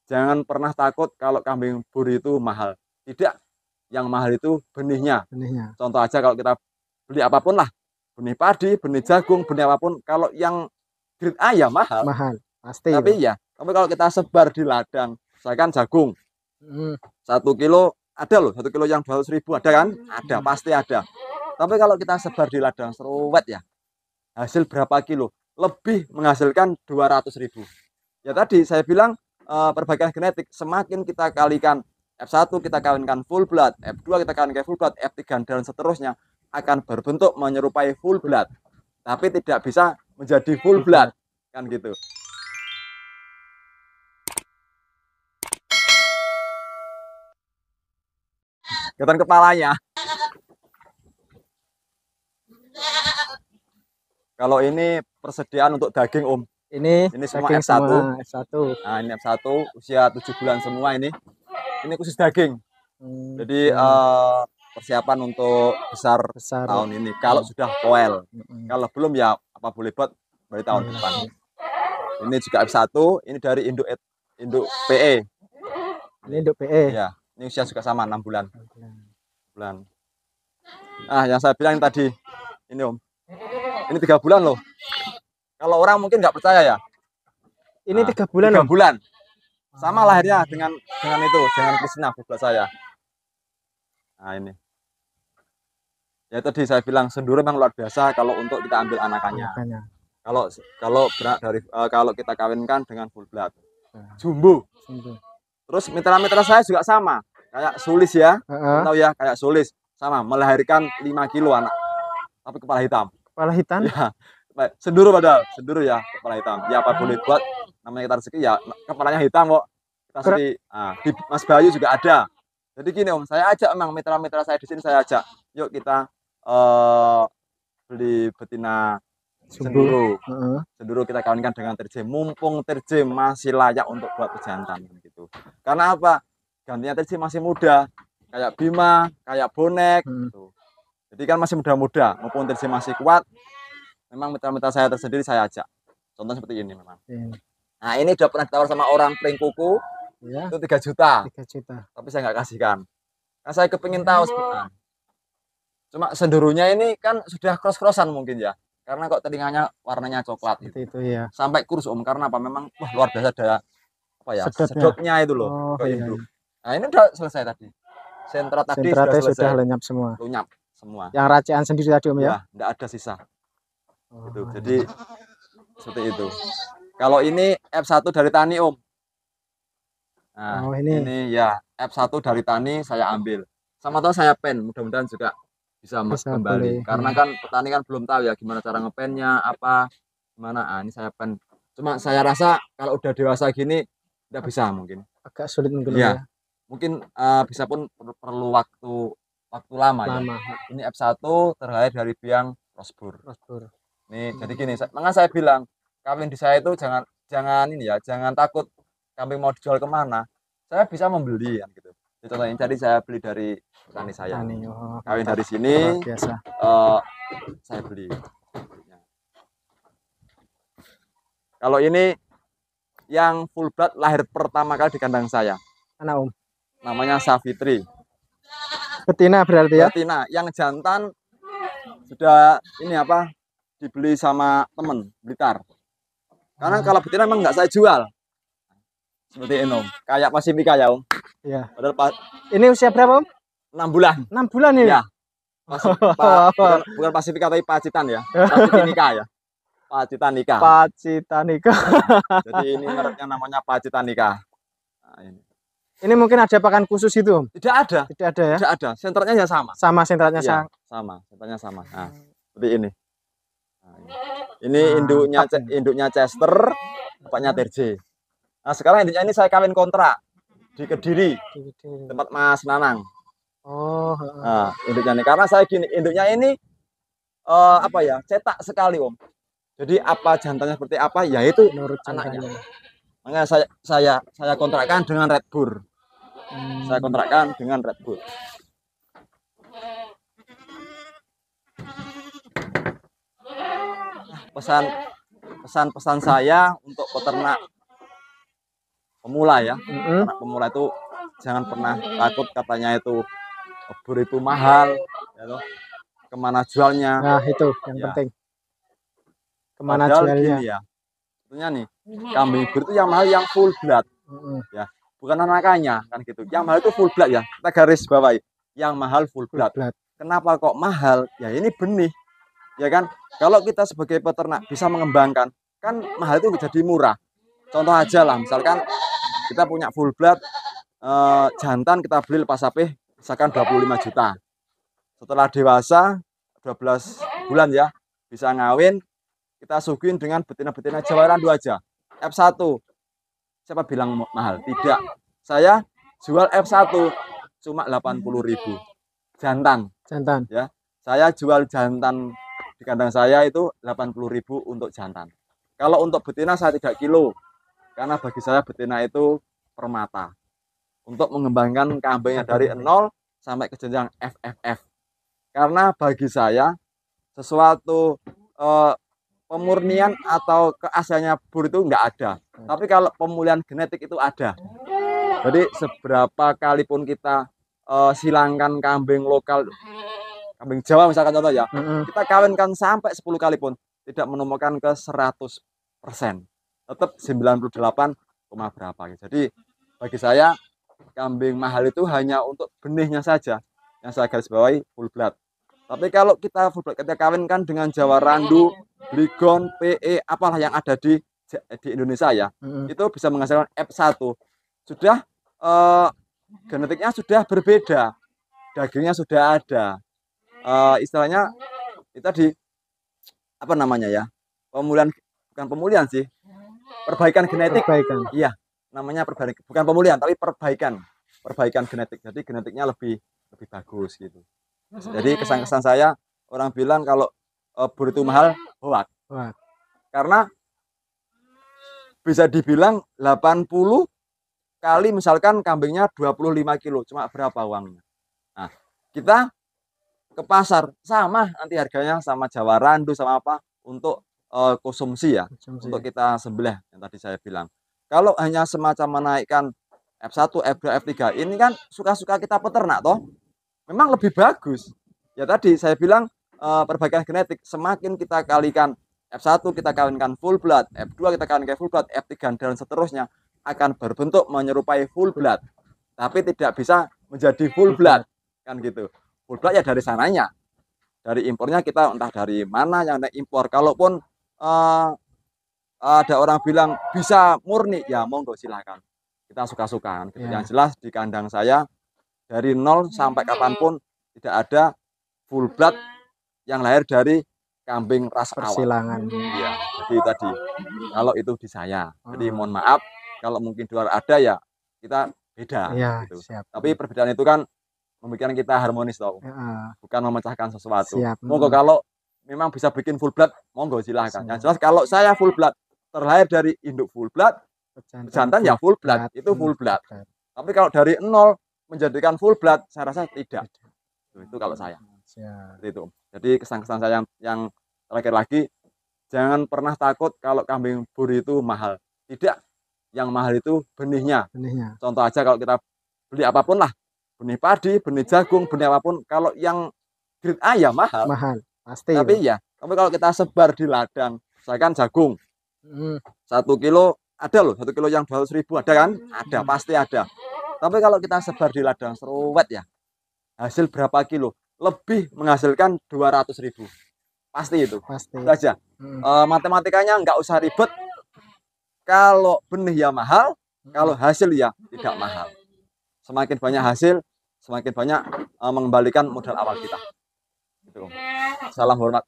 jangan pernah takut kalau kambing bur itu mahal. Tidak, yang mahal itu benihnya. Benihnya. Contoh aja kalau kita beli apapun lah, benih padi, benih jagung, benih apapun, kalau yang grade A ya mahal. Mahal, pasti. Tapi kalau kita sebar di ladang, misalkan jagung, 1 kilo ada loh, 1 kilo yang 200.000 ada kan? Ada, pasti ada. Tapi kalau kita sebar di ladang seruwet ya, hasil berapa kilo? Lebih menghasilkan 200.000. Ya tadi saya bilang perbaikan genetik, semakin kita kalikan F1 kita kawinkan full blood, F2 kita kawinkan full blood, F3 dan seterusnya akan berbentuk menyerupai full blood. Tapi tidak bisa menjadi full blood, kan gitu. Kelihatan kepalanya. Kalau ini persediaan untuk daging, Om. Ini semua F1. Nah, ini F1 usia 7 bulan semua ini. Ini khusus daging. Jadi persiapan untuk besar tahun ini. Kalau sudah koel. Kalau belum ya apa boleh buat dari tahun depan. Ini juga F1, ini dari induk PE. Ini induk PE. Ya, ini usia juga sama 6 bulan. Nah, yang saya bilang tadi ini, Om. Ini 3 bulan loh. Kalau orang mungkin nggak percaya ya. Ini 3 bulan. 3 bulan. Sama lahirnya dengan itu, dengan Krisna buat saya. Nah, ini. Ya tadi saya bilang senduro memang luar biasa kalau untuk kita ambil anakannya. Kalau kita kawinkan dengan full blood. Jumbo. Terus mitra-mitra saya juga sama. Kayak Sulis ya. Tahu ya, kayak Sulis sama melahirkan 5 kilo anak. Tapi kepala hitam. Kepala hitam? Ya. Senduro ya kepala hitam. Ya apa boleh buat, namanya kita rezeki ya kepalanya hitam kok. Kita rezeki. Nah, di Mas Bayu juga ada. Jadi gini Om, saya ajak memang mitra-mitra saya di sini, saya ajak. Yuk kita beli betina senduro. Senduro kita kawinkan dengan terjem. Mumpung terjem masih layak untuk buat pejantan gitu. Karena apa? Gantinya terjem masih muda. Kayak Bima, kayak Bonek gitu. Jadi kan masih muda-muda, mumpung terjem masih kuat. Memang mitra-mitra saya tersendiri saya ajak. Contoh seperti ini memang. Nah, ini udah pernah ditawar sama orang pring kuku. Ya. Itu 3 juta. 3 juta. Tapi saya nggak kasihkan. Nah, saya kepingin tahu sebenarnya. Cuma sendurunya ini kan sudah cross-crossan mungkin ya. Karena kok telinganya warnanya coklat gitu. Itu ya. Sampai kurus Om, karena apa? Memang wah luar biasa ada apa ya? Sedotnya itu loh. Iya. Nah, ini udah selesai tadi. Sentrat tadi sudah lenyap semua. Lenyap semua. Yang racian sendiri tadi Om ya? Enggak ada sisa. Gitu. Jadi seperti itu. Kalau ini F1 dari tani Om. Nah, ini ya F1 dari tani saya ambil. Sama tahu saya pen, mudah-mudahan juga bisa kembali. Karena kan petani kan belum tahu ya gimana cara ngepennya, apa gimana. Ah, ini saya pen. Cuma saya rasa kalau udah dewasa gini tidak bisa mungkin. Agak sulit mungkin ya. Mungkin bisa pun perlu waktu lama ya. Ini F1 terlahir dari biang Rosbur. Nih, jadi gini, makanya saya bilang kambing di saya itu jangan ini ya, jangan takut kambing mau dijual kemana. Saya bisa membeli kan gitu. Contohnya jadi saya beli dari petani saya. Kambing dari sini, saya beli. Kalau ini yang full blood lahir pertama kali di kandang saya. Anak Om. Namanya Savitri. Betina berarti ya? Betina. Yang jantan sudah ini apa? Dibeli sama temen Blitar. Karena kalau betina memang nggak saya jual. Seperti ini Om. Kayak Pasifika ya Om. Iya. Padahal ini usia berapa Om? 6 bulan. 6 bulan ini? Ya. Bukan Pasifika tapi Pacitan ya. Pacitanika ya. Pacitanika. Pacitanika. Jadi ini mereknya namanya Pacitanika. Nah, ini mungkin ada pakan khusus itu Om? Tidak ada. Tidak ada ya? Tidak ada. Sentratnya ya sama. Sama sentratnya ya, sama. Sentratnya sama. Nah, seperti ini. Ini induknya Chester, bapaknya TRJ. Nah, sekarang induknya ini saya kawin kontrak di Kediri, tempat Mas Nanang. Nah, induknya ini karena saya gini, induknya ini apa ya, cetak sekali Om. Jadi apa jantannya seperti apa, ya itu anaknya. Makanya saya kontrakkan dengan Red Bull. Saya kontrakkan dengan Red Bull. Pesan saya untuk peternak pemula ya. Mm-mm. Anak pemula itu jangan pernah takut katanya itu bur itu mahal, ya toh. Kemana jualnya? Nah, itu yang Ya. penting. Kemana Padahal jualnya? gini ya, sebetulnya nih kambing bur itu yang mahal yang full blood, Mm-mm. ya, bukan anakannya kan gitu. Yang mahal itu full blood ya. Kita garis bawahi, yang mahal full Full blood. blood. Kenapa kok mahal? Ya ini benih, ya kan. Kalau kita sebagai peternak bisa mengembangkan, kan mahal itu jadi murah. Contoh aja lah, misalkan kita punya full blood jantan, kita beli lepas sapih misalkan 25 juta. Setelah dewasa 12 bulan ya, bisa ngawin, kita suguhin dengan betina-betina Jawa Randu aja. F1. Siapa bilang mahal? Tidak. Saya jual F1 cuma 80.000 jantan. Jantan. Ya. Saya jual jantan di kandang saya itu 80.000 untuk jantan. Kalau untuk betina saya tidak kilo. Karena bagi saya betina itu permata. Untuk mengembangkan kambingnya dari 0 sampai ke jenjang FFF. Karena bagi saya sesuatu pemurnian atau keasliannya bur itu enggak ada. Tapi kalau pemulihan genetik itu ada. Jadi seberapa kali pun kita silangkan kambing lokal, kambing Jawa misalkan contoh ya, kita kawinkan sampai 10 kali pun tidak menemukan ke 100%. Tetap 98, berapa. Jadi bagi saya kambing mahal itu hanya untuk benihnya saja yang saya garis bawahi full blood. Tapi kalau kita full blood kita kawinkan dengan Jawa Randu, Ligon, PE, apalah yang ada di Indonesia ya, itu bisa menghasilkan F1. Sudah genetiknya sudah berbeda, dagingnya sudah ada. Istilahnya itu tadi apa namanya ya? Pemulihan, bukan pemulihan sih. Perbaikan genetik. Perbaikan. Iya, namanya perbaikan, bukan pemulihan tapi perbaikan genetik. Jadi genetiknya lebih bagus gitu. Jadi kesan-kesan saya, orang bilang kalau bur itu mahal, hoax. Karena bisa dibilang 80 kali misalkan kambingnya 25 kilo, cuma berapa uangnya. Nah, kita ke pasar sama nanti harganya sama Jawa Randu sama apa untuk konsumsi ya, untuk kita sembelih yang tadi saya bilang. Kalau hanya semacam menaikkan F1, F2, F3 ini kan suka-suka kita peternak toh. Memang lebih bagus. Ya tadi saya bilang perbaikan genetik, semakin kita kalikan F1 kita kawinkan full blood, F2 kita kawinkan full blood, F3 dan seterusnya akan berbentuk menyerupai full blood. Tapi tidak bisa menjadi full blood kan gitu. Full blood ya dari sananya. Dari impornya kita entah dari mana yang impor. Kalaupun ada orang bilang bisa murni, ya monggo silakan. Kita suka-sukaan. Gitu. Yang jelas di kandang saya dari 0 sampai kapanpun tidak ada full blood yang lahir dari kambing ras persilangan. Iya, jadi tadi kalau itu di saya. Jadi mohon maaf kalau mungkin di luar ada ya kita beda ya, gitu. Siap. Tapi perbedaan itu kan membuat kita harmonis toh. Bukan memecahkan sesuatu. Siap. Monggo kalau memang bisa bikin full blood, monggo silahkan. Yang jelas kalau saya full blood terlahir dari induk full blood, jantan ya full blood, itu full blood. Tapi kalau dari 0 menjadikan full blood, saya rasa tidak. Itu kalau saya. Itu. Jadi kesan-kesan saya yang terakhir lagi, jangan pernah takut kalau kambing bur itu mahal. Tidak. Yang mahal itu benihnya. Contoh aja kalau kita beli apapun lah, benih padi, benih jagung, benih apapun, kalau yang grade A ya mahal. Pasti. Tapi ya, tapi kalau kita sebar di ladang, misalkan jagung, 1 kilo ada loh, 1 kilo yang 200.000 ada kan? Ada, pasti ada. Tapi kalau kita sebar di ladang seruwet ya, hasil berapa kilo? Lebih menghasilkan 200.000. Pasti itu. Itu aja. Matematikanya nggak usah ribet. Kalau benih ya mahal, kalau hasil ya tidak mahal. Semakin banyak hasil, semakin banyak mengembalikan modal awal kita. Gitu. Salam hormat.